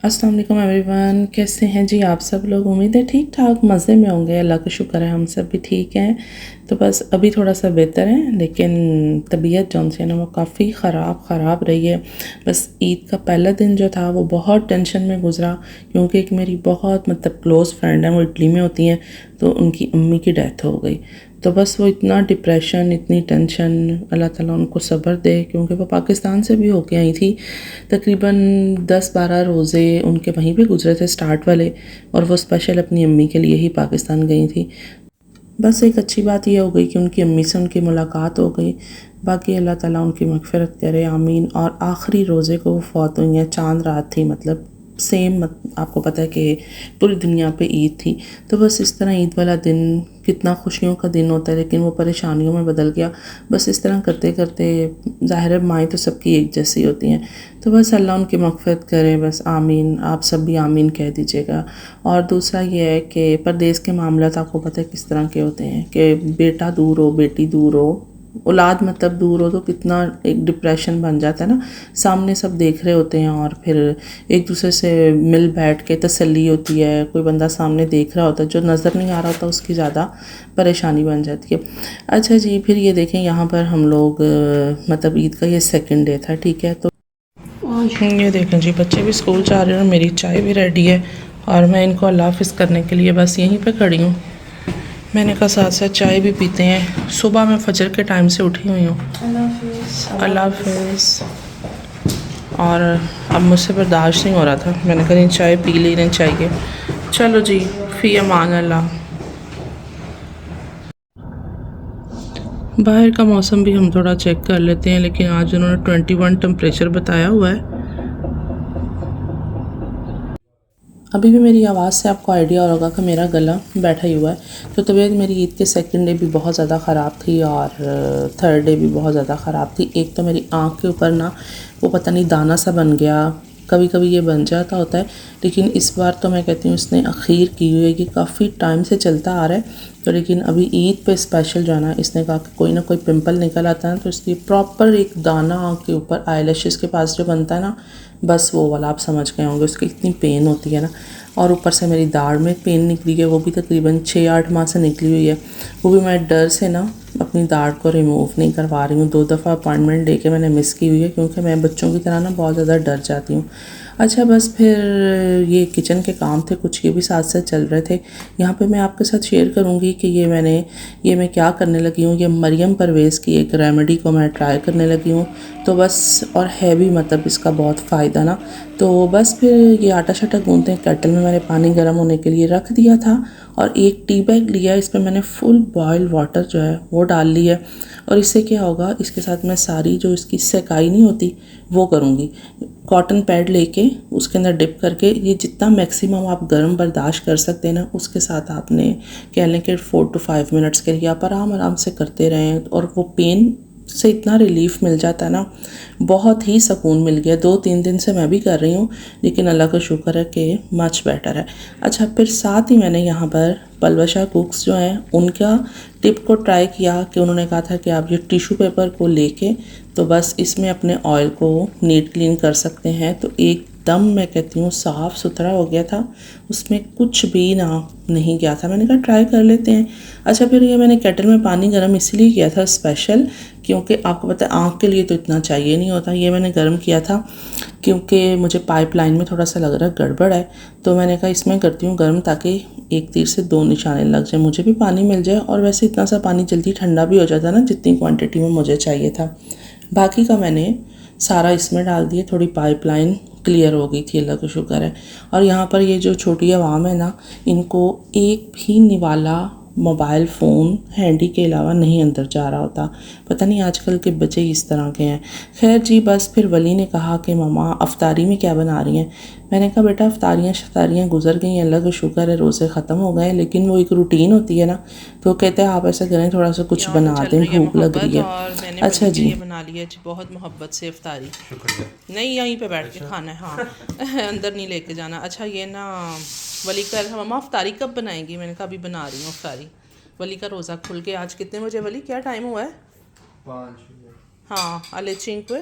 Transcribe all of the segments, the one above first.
अस्सलाम वालेकुम एवरीवन, कैसे हैं जी आप सब लोग। उम्मीद है ठीक ठाक मज़े में होंगे। अल्लाह का शुक्र है हम सब भी ठीक हैं। तो बस अभी थोड़ा सा बेहतर है, लेकिन तबीयत जो है ना वो काफ़ी ख़राब रही है। बस ईद का पहला दिन जो था वो बहुत टेंशन में गुजरा, क्योंकि एक मेरी बहुत क्लोज़ फ्रेंड है, वो इटली में होती हैं, तो उनकी अम्मी की डेथ हो गई। तो बस वो इतना डिप्रेशन, इतनी टेंशन, अल्लाह ताला उनको सब्र दे, क्योंकि वो पाकिस्तान से भी होके आई थी। तकरीबन 10-12 रोज़े उनके वहीं पे गुजरे थे स्टार्ट वाले, और वो स्पेशल अपनी अम्मी के लिए ही पाकिस्तान गई थी। बस एक अच्छी बात यह हो गई कि उनकी अम्मी से उनकी मुलाकात हो गई। बाकी अल्लाह ताला उनकी मग़फ़िरत करे, आमीन। और आखिरी रोज़े को वो फ़ौत हुई हैं, चांद रात थी, सेम आपको पता है कि पूरी दुनिया पे ईद थी। तो बस इस तरह ईद वाला दिन कितना खुशियों का दिन होता है, लेकिन वो परेशानियों में बदल गया। बस इस तरह करते करते ज़ाहिर है माएँ तो सबकी एक जैसी होती हैं। तो बस अल्लाह उनकी मग़फ़िरत करे, बस आमीन। आप सब भी आमीन कह दीजिएगा। और दूसरा ये है कि परदेश के मामला आपको पता है किस तरह के होते हैं, कि बेटा दूर हो, बेटी दूर हो, औलाद दूर हो, तो कितना एक डिप्रेशन बन जाता है ना। सामने सब देख रहे होते हैं और फिर एक दूसरे से मिल बैठ के तसल्ली होती है। कोई बंदा सामने देख रहा होता है, जो नज़र नहीं आ रहा होता, उसकी ज़्यादा परेशानी बन जाती है। अच्छा जी, फिर ये देखें यहाँ पर हम लोग ईद का ये सेकंड डे था, ठीक है। तो ये देखें जी, बच्चे भी स्कूल जा रहे हैं और मेरी चाय भी रेडी है, और मैं इनको अल्लाह हाफ़िज़ करने के लिए बस यहीं पे खड़ी हूँ। मैंने कहा साथ साथ चाय भी पीते हैं। सुबह मैं फजर के टाइम से उठी हुई हूँ। अल्लाह हाफ़िज़। और अब मुझसे बर्दाश्त नहीं हो रहा था, मैंने कहा नहीं चाय पी लेनी चाहिए। चलो जी, फ़ी अमान अल्लाह। बाहर का मौसम भी हम थोड़ा चेक कर लेते हैं, लेकिन आज उन्होंने 21 टेम्परेचर बताया हुआ है। अभी भी मेरी आवाज़ से आपको आइडिया होगा कि मेरा गला बैठा ही हुआ है। तो तबीयत मेरी ईद के सेकंड डे भी बहुत ज़्यादा ख़राब थी, और थर्ड डे भी बहुत ज़्यादा ख़राब थी। एक तो मेरी आँख के ऊपर ना वो पता नहीं दाना सा बन गया, कभी कभी ये बन जाता होता है, लेकिन इस बार तो मैं कहती हूँ इसने अखीर की हुई है कि काफ़ी टाइम से चलता आ रहा है। तो लेकिन अभी ईद पे स्पेशल जो है ना, इसने कहा कि कोई ना कोई पिंपल निकल आता है, तो इसलिए प्रॉपर एक दाना आँख के ऊपर आईलैशेस के पास जो बनता है ना, बस वो वाला आप समझ गए होंगे। उसकी इतनी पेन होती है ना, और ऊपर से मेरी दाढ़ में पेन निकली है, वो भी तकरीबन 6-8 माह से निकली हुई है। वो भी मैं डर से ना अपनी दाढ़ को रिमूव नहीं करवा रही हूँ। 2 दफ़ा अपॉइंटमेंट दे के मैंने मिस की हुई है, क्योंकि मैं बच्चों की तरह ना बहुत ज़्यादा डर जाती हूँ। अच्छा, बस फिर ये किचन के काम थे कुछ, ये भी साथ साथ चल रहे थे। यहाँ पे मैं आपके साथ शेयर करूँगी कि ये मैं क्या करने लगी हूँ। ये मरियम परवेज़ की एक रेमेडी को मैं ट्राई करने लगी हूँ। तो बस, और है भी इसका बहुत फ़ायदा ना। तो बस फिर ये आटा शाटा गूँथते हैं, केटल में मैंने पानी गर्म होने के लिए रख दिया था, और एक टी बैग लिया, इस पर मैंने फुल बॉयल वाटर जो है वो डाल लिया। और इससे क्या होगा, इसके साथ मैं सारी जो इसकी सेकाई नहीं होती वो करूँगी। कॉटन पैड लेके उसके अंदर डिप करके, ये जितना मैक्सिमम आप गर्म बर्दाश्त कर सकते हैं ना, उसके साथ आपने कह लें कि 4 to 5 मिनट्स के लिए आप आराम से करते रहें, और वो पेन से इतना रिलीफ़ मिल जाता है ना, बहुत ही सुकून मिल गया। 2-3 दिन से मैं भी कर रही हूँ, लेकिन अल्लाह का शुक्र है कि मच बेटर है। अच्छा, फिर साथ ही मैंने यहाँ पर पलवशा कुक्स जो हैं उनका टिप को ट्राई किया, कि उन्होंने कहा था कि आप ये टिशू पेपर को लेके तो बस इसमें अपने ऑयल को नीट क्लीन कर सकते हैं। तो एकदम मैं कहती हूँ साफ़ सुथरा हो गया था, उसमें कुछ भी ना नहीं गया था। मैंने कहा ट्राई कर लेते हैं। अच्छा, फिर ये मैंने केटल में पानी गर्म इसलिए किया था स्पेशल, क्योंकि आपको पता है आँख के लिए तो इतना चाहिए नहीं होता। ये मैंने गर्म किया था क्योंकि मुझे पाइपलाइन में थोड़ा सा लग रहा है गड़बड़ है, तो मैंने कहा इसमें करती हूँ गर्म, ताकि एक तीर से 2 निशाने लग जाए, मुझे भी पानी मिल जाए, और वैसे इतना सा पानी जल्दी ठंडा भी हो जाता है ना, जितनी क्वांटिटी में मुझे चाहिए था। बाकी का मैंने सारा इसमें डाल दिया, थोड़ी पाइपलाइन क्लियर हो गई थी, अल्लाह का शुक्र है। और यहाँ पर ये जो छोटी आवाम है ना, इनको एक भी निवाला मोबाइल फ़ोन हैंडी के अलावा नहीं अंदर जा रहा होता। पता नहीं आजकल के बच्चे इस तरह के हैं। खैर जी, बस फिर वली ने कहा कि मम्मा अफ्तारी में क्या बना रही हैं। मैंने कहा बेटा अफ्तारियाँ शफ्तारियाँ गुजर गई हैं, अल्लाह का शुक्र है, रोज़े ख़त्म हो गए, लेकिन वो एक रूटीन होती है ना। तो कहते हैं आप ऐसा करें, थोड़ा सा कुछ बना दें, भूख लग रही है। अच्छा जी, बना लिया जी, बहुत मोहब्बत से इफ्तारी। नहीं, यहीं पे बैठ के खाना है, हाँ अंदर नहीं लेके जाना। अच्छा, ये ना वली का मम्मा अफ्तारी कब बनाएंगी? मैंने कहा अभी बना रही हूँ अफ्तारी। वली का रोज़ा खुल के आज कितने बजे वली, क्या टाइम हुआ है? 5। हाँ, अले चिंक पे।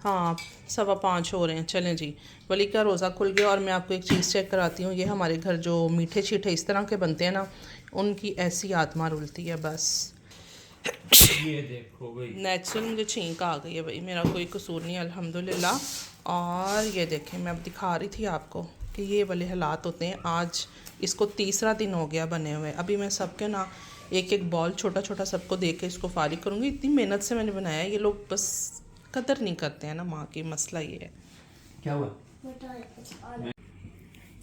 हाँ 5:15 हो रहे हैं। चलें जी, वली का रोज़ा खुल गया। और मैं आपको एक चीज़ चेक कराती हूँ। ये हमारे घर जो मीठे शीठे इस तरह के बनते हैं ना, उनकी ऐसी आत्मा रुलती है बस। ये देखो भाई, नेचुरल मुझे छींक आ गई है भाई, मेरा कोई कसूर नहीं अल्हम्दुलिल्लाह। और ये देखें, मैं अब दिखा रही थी आपको कि ये वाले हालात होते हैं। आज इसको 3रा दिन हो गया बने हुए। अभी मैं सबके ना एक एक बॉल छोटा छोटा सबको दे के इसको फारिग करूँगी। इतनी मेहनत से मैंने बनाया है, ये लोग बस कदर नहीं करते हैं ना माँ की। मसला ये है। क्या हुआ?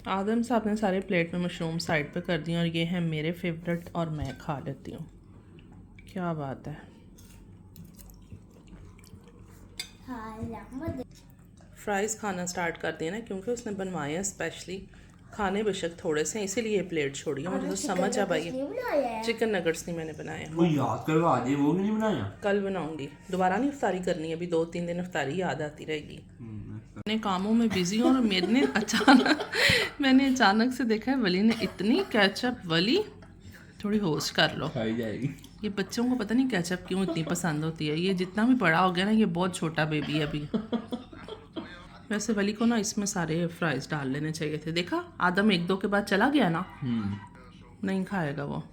आदम साहब ने सारे प्लेट में मशरूम साइड पे कर दिए और ये हैं मेरे फेवरेट और मैं खा लेती हूँ। क्या बात है। फ्राइज़ खाना स्टार्ट कर दिया ना, क्योंकि उसने बनवाए हैं स्पेशली। खाने बेशक थोड़े से हैं, इसीलिए प्लेट छोड़ी है। मुझे तो समझ आ भाई, चिकन नगेट्स नहीं मैंने बनाए। वो याद करो, आज वो भी नहीं बनाया। कल बनाऊंगी, दोबारा नहीं इफ्तारी करनी है। अभी 2-3 दिन इफ्तारी याद आती रहेगी। अपने कामों में बिजी हूँ और मैंने अचानक से देखा है वली ने इतनी केचप। वली थोड़ी होश कर लो। खाई जाएगी। ये बच्चों को पता नहीं केचप क्यों इतनी पसंद होती है। ये जितना भी बड़ा हो गया ना, ये बहुत छोटा बेबी है अभी। वैसे वली को ना इसमें सारे फ्राइज डाल लेने चाहिए थे। देखा, आदम 1-2 के बाद चला गया ना, नहीं खाएगा वो।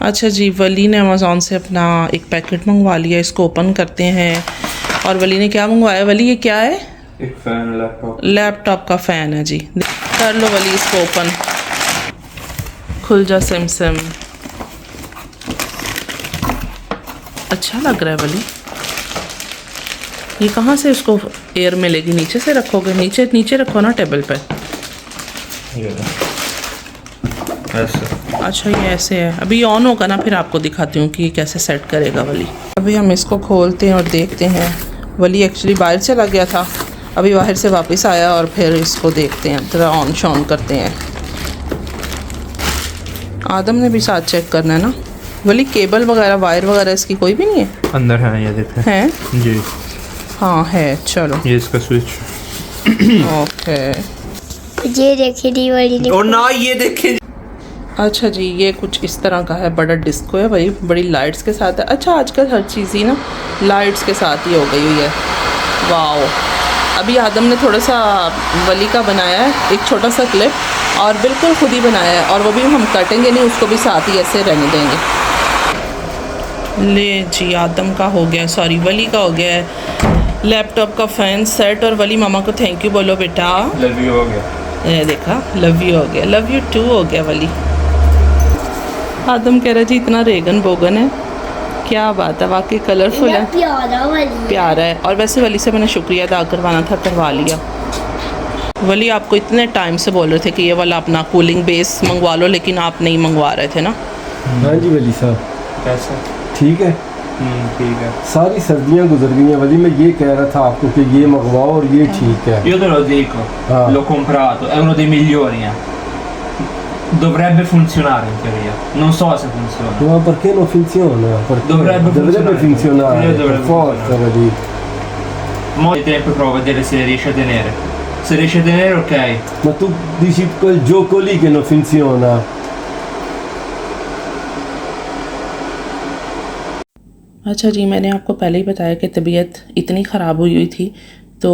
अच्छा जी, वली ने अमेज़ॉन से अपना एक पैकेट मंगवा लिया। इसको ओपन करते हैं। और वली ने क्या मंगवाया? वली ये क्या है? एक फैन, लैपटॉप का फ़ैन है जी। कर लो वली इसको ओपन। खुल जा सिम सिम। अच्छा लग रहा है वली। ये कहाँ से इसको एयर मिलेगी? नीचे से रखोगे? नीचे रखो ना टेबल पे। ऐसे। अच्छा ये ऐसे है। अभी ऑन होगा ना, फिर आपको दिखाती हूँ कि ये कैसे सेट करेगा वली। अभी हम इसको खोलते हैं और देखते हैं। वली एक्चुअली बाहर चला गया था, अभी बाहर से वापस आया और फिर इसको देखते हैं, थोड़ा ऑन शॉन करते हैं। आदम ने भी साथ चेक करना है ना। वली केबल वगैरह वायर वगैरह इसकी कोई भी नहीं है? अंदर है, ये देखें। है जी, हाँ है। चलो ये इसका स्विच। ओके। ये देखे दी वाली और ना ये देखें। अच्छा जी, ये कुछ इस तरह का है। बड़ा डिस्को है भाई, बड़ी लाइट्स के साथ है। अच्छा आजकल हर चीज़ ही ना लाइट्स के साथ ही हो गई हुई है। वाओ। अभी आदम ने थोड़ा सा वली का बनाया है, एक छोटा सा क्लिप, और बिल्कुल खुद ही बनाया है। और वो भी हम काटेंगे नहीं, उसको भी साथ ही ऐसे रहने देंगे। ले जी, आदम का हो गया, सॉरी वली का हो गया है लैपटॉप का फ़ैन सेट। और वली मामा को थैंक यू बोलो बेटा। लव यू हो गया। ये देखा, लव यू हो गया। लव यू टू हो गया वली। आदम कह रहा जी इतना रेगन बोगन है। क्या बात है, वाकई कलरफुल है, प्यारा है। और वैसे वली से मैंने शुक्रिया अदा करवाना था, करवा लिया। वली आपको इतने टाइम से बोल रहे थे कि ये वाला अपना कूलिंग बेस मंगवा लो, लेकिन आप नहीं मंगवा रहे थे ना। हाँ जी वली साहब, कैसा? ठीक है। ठीक है। सारी सर्दियाँ गुजर गई हैं वली, मैं ये कह रहा था आपको कि ये मंगवाओ और ये ठीक है। Io te lo dico, Ah. l'ho comprato, è uno dei migliori. Dovrebbe funzionare in teoria. Non so se funziona. Ma perché non funziona? Perché Dovrebbe funzionare. funzionare, Dovrebbe per forza vedi. Mo' di tempo provo a vedere se riesce a tenere. Se riesce a tenere, ok. Ma tu dici quel gioco lì che non funziona? अच्छा जी, मैंने आपको पहले ही बताया कि तबीयत इतनी ख़राब हुई थी, तो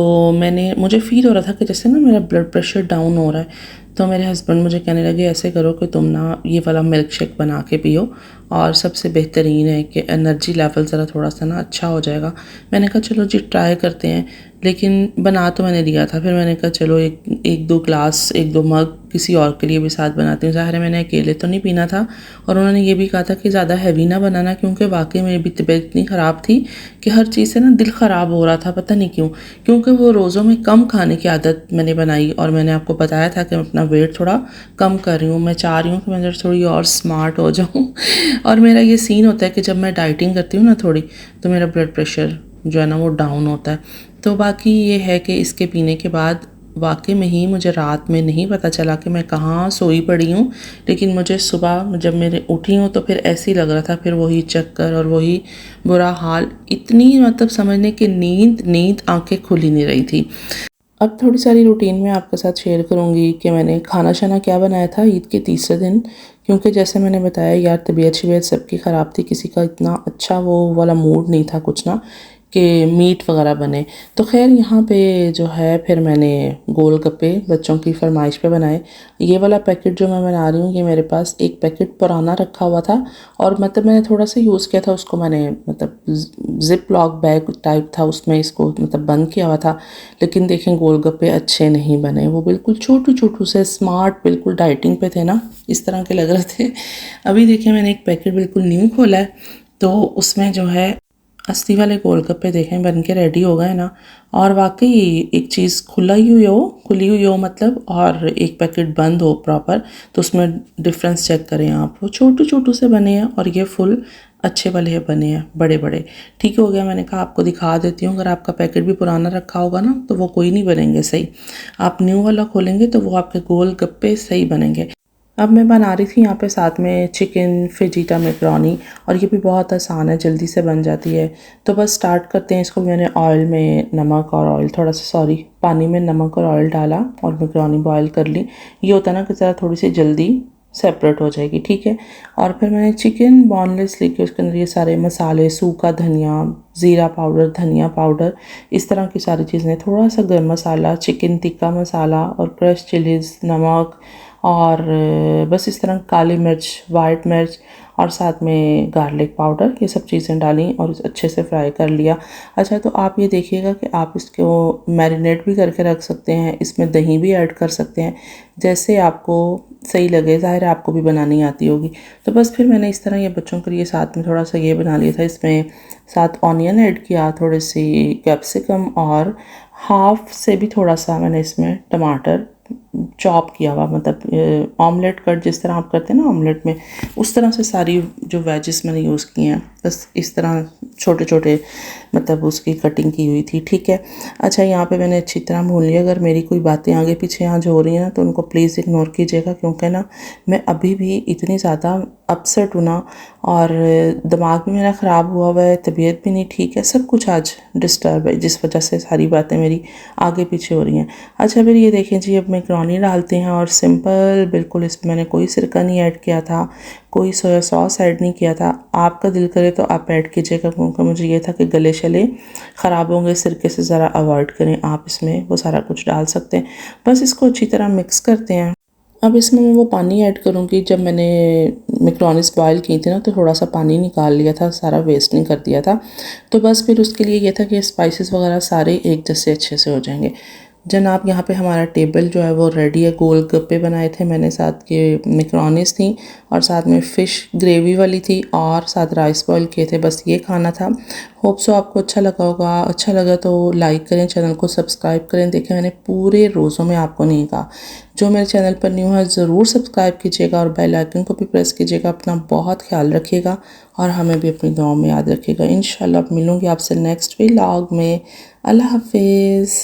मुझे फ़ील हो रहा था कि जैसे ना मेरा ब्लड प्रेशर डाउन हो रहा है। तो मेरे हस्बैंड मुझे कहने लगे ऐसे करो कि तुम ना ये वाला मिल्क शेक बना के पियो, और सबसे बेहतरीन है कि एनर्जी लेवल ज़रा थोड़ा सा ना अच्छा हो जाएगा। मैंने कहा चलो जी ट्राई करते हैं, लेकिन बना तो मैंने लिया था। फिर मैंने कहा चलो एक दो ग्लास, 1-2 मग किसी और के लिए भी साथ बनाती हूँ। ज़ाहिर है मैंने अकेले तो नहीं पीना था। और उन्होंने ये भी कहा था कि ज़्यादा हैवी ना बनाना, क्योंकि वाकई मेरी भी तबीयत इतनी ख़राब थी कि हर चीज़ से ना दिल ख़राब हो रहा था, पता नहीं क्यों। क्योंकि वो रोज़ों में कम खाने की आदत मैंने बनाई, और मैंने आपको बताया था कि मैं अपना वेट थोड़ा कम कर रही हूँ। मैं चाह रही हूँ कि मैं थोड़ी और स्मार्ट हो जाऊँ। और मेरा ये सीन होता है कि जब मैं डाइटिंग करती हूँ ना थोड़ी, तो मेरा ब्लड प्रेशर जो है ना वो डाउन होता है। तो बाकी ये है कि इसके पीने के बाद वाकई में ही मुझे रात में नहीं पता चला कि मैं कहाँ सोई पड़ी हूँ, लेकिन मुझे सुबह जब मेरे उठी हूँ तो फिर ऐसे ही लग रहा था, फिर वही चक्कर और वही बुरा हाल। इतनी मतलब समझने कि नींद आंखें खुल ही नहीं रही थी। अब थोड़ी सारी रूटीन में आपके साथ शेयर करूँगी कि मैंने खाना शाना क्या बनाया था ईद के 3रे दिन, क्योंकि जैसे मैंने बताया यार तबीयत सबकी ख़राब थी, किसी का इतना अच्छा वो वाला मूड नहीं था कुछ ना। कि मीट वगैरह बने। तो खैर यहाँ पे जो है फिर मैंने गोलगप्पे बच्चों की फरमाइश पे बनाए। ये वाला पैकेट जो मैं बना रही हूँ ये मेरे पास एक पैकेट पुराना रखा हुआ था और मतलब मैंने थोड़ा सा यूज़ किया था उसको, मैंने मतलब जिप लॉक बैग टाइप था उसमें इसको मतलब बंद किया हुआ था। लेकिन देखें गोलगप्पे अच्छे नहीं बने, वो बिल्कुल छोटू छोटू से स्मार्ट, बिल्कुल डाइटिंग पे थे ना, इस तरह के लग रहे थे। अभी देखिए मैंने एक पैकेट बिल्कुल न्यू खोला है तो उसमें जो है असली वाले गोलगप्पे देखें बन के रेडी हो गए ना। और वाकई एक चीज़ खुली हुई हो मतलब, और एक पैकेट बंद हो प्रॉपर, तो उसमें डिफरेंस चेक करें आप। वो छोटू छोटू से बने हैं और ये फुल अच्छे वाले बने हैं, बड़े बड़े। ठीक हो गया, मैंने कहा आपको दिखा देती हूँ। अगर आपका पैकेट भी पुराना रखा होगा ना तो वो कोई नहीं बनेंगे सही, आप न्यू वाला खोलेंगे तो वो आपके गोलगप्पे सही बनेंगे। अब मैं बना रही थी यहाँ पे साथ में चिकन फेजिटा मैकरोनी, और ये भी बहुत आसान है, जल्दी से बन जाती है। तो बस स्टार्ट करते हैं इसको। मैंने ऑयल में नमक और ऑयल थोड़ा सा पानी में नमक और ऑयल डाला और मैकरोनी बॉयल कर ली। ये होता है ना कि ज़रा थोड़ी सी जल्दी सेपरेट हो जाएगी, ठीक है। और फिर मैंने चिकन बोनलेस लेके उसके अंदर ये सारे मसाले, सूखा धनिया, ज़ीरा पाउडर, धनिया पाउडर, इस तरह की सारी चीज़ें, थोड़ा सा गरम मसाला, चिकन टिक्का मसाला और क्रश चिलीज़, नमक और बस इस तरह काली मिर्च, वाइट मिर्च और साथ में गार्लिक पाउडर, ये सब चीज़ें डाली और अच्छे से फ्राई कर लिया। अच्छा, तो आप ये देखिएगा कि आप इसको मैरिनेट भी करके रख सकते हैं, इसमें दही भी ऐड कर सकते हैं, जैसे आपको सही लगे। ज़ाहिर है आपको भी बनानी आती होगी। तो बस फिर मैंने इस तरह ये बच्चों के लिए साथ में थोड़ा सा ये बना लिया था। इसमें साथ ऑनियन ऐड किया, थोड़ी सी कैप्सिकम और हाफ से भी थोड़ा सा मैंने इसमें टमाटर चॉप किया हुआ, मतलब ऑमलेट कट जिस तरह आप करते हैं ना ऑमलेट में, उस तरह से सारी जो वेजेस मैंने यूज़ किए हैं, बस इस तरह छोटे छोटे मतलब उसकी कटिंग की हुई थी, ठीक है। अच्छा, यहाँ पे मैंने अच्छी तरह भून लिया। अगर मेरी कोई बातें आगे पीछे यहाँ जो हो रही हैं ना तो उनको प्लीज़ इग्नोर कीजिएगा, क्योंकि ना मैं अभी भी इतनी ज़्यादा अपसेट हूँ ना, और दिमाग भी मेरा ख़राब हुआ है, तबीयत भी नहीं ठीक है, सब कुछ आज डिस्टर्ब है, जिस वजह से सारी बातें मेरी आगे पीछे हो रही हैं। अच्छा, फिर ये देखें जी, अब मैकरोनी डालते हैं और सिंपल बिल्कुल, इसमें मैंने कोई सिरका नहीं ऐड किया था, कोई सोया सॉस ऐड नहीं किया था। आपका दिल करे तो आप ऐड कीजिएगा, क्योंकि मुझे ये था कि गले शले ख़राब होंगे, सिरके से ज़रा अवॉइड करें। आप इसमें वो सारा कुछ डाल सकते हैं। बस इसको अच्छी तरह मिक्स करते हैं। अब इसमें मैं वो पानी ऐड करूँगी, जब मैंने मैकरोनीज़ बॉयल की थी ना तो थोड़ा सा पानी निकाल लिया था, सारा वेस्ट नहीं कर दिया था। तो बस फिर उसके लिए ये था कि स्पाइसेस वगैरह सारे एक जैसे अच्छे से हो जाएंगे। जनाब, यहाँ पे हमारा टेबल जो है वो रेडी है। गोलगप्पे बनाए थे मैंने, साथ के मैकरोनीज़ थी और साथ में फ़िश ग्रेवी वाली थी और साथ राइस बॉयल किए थे। बस ये खाना था। होप सो आपको अच्छा लगा होगा। अच्छा लगा तो लाइक करें, चैनल को सब्सक्राइब करें। देखें, मैंने पूरे रोज़ों में आपको नहीं कहा। जो मेरे चैनल पर न्यू है ज़रूर सब्सक्राइब कीजिएगा और बेल आइकन को भी प्रेस कीजिएगा। अपना बहुत ख्याल रखिएगा और हमें भी अपनी दुआओं में याद रखिएगा। इंशाल्लाह मिलूँगी आपसे नेक्स्ट व्लॉग में। अल्लाह हाफिज़।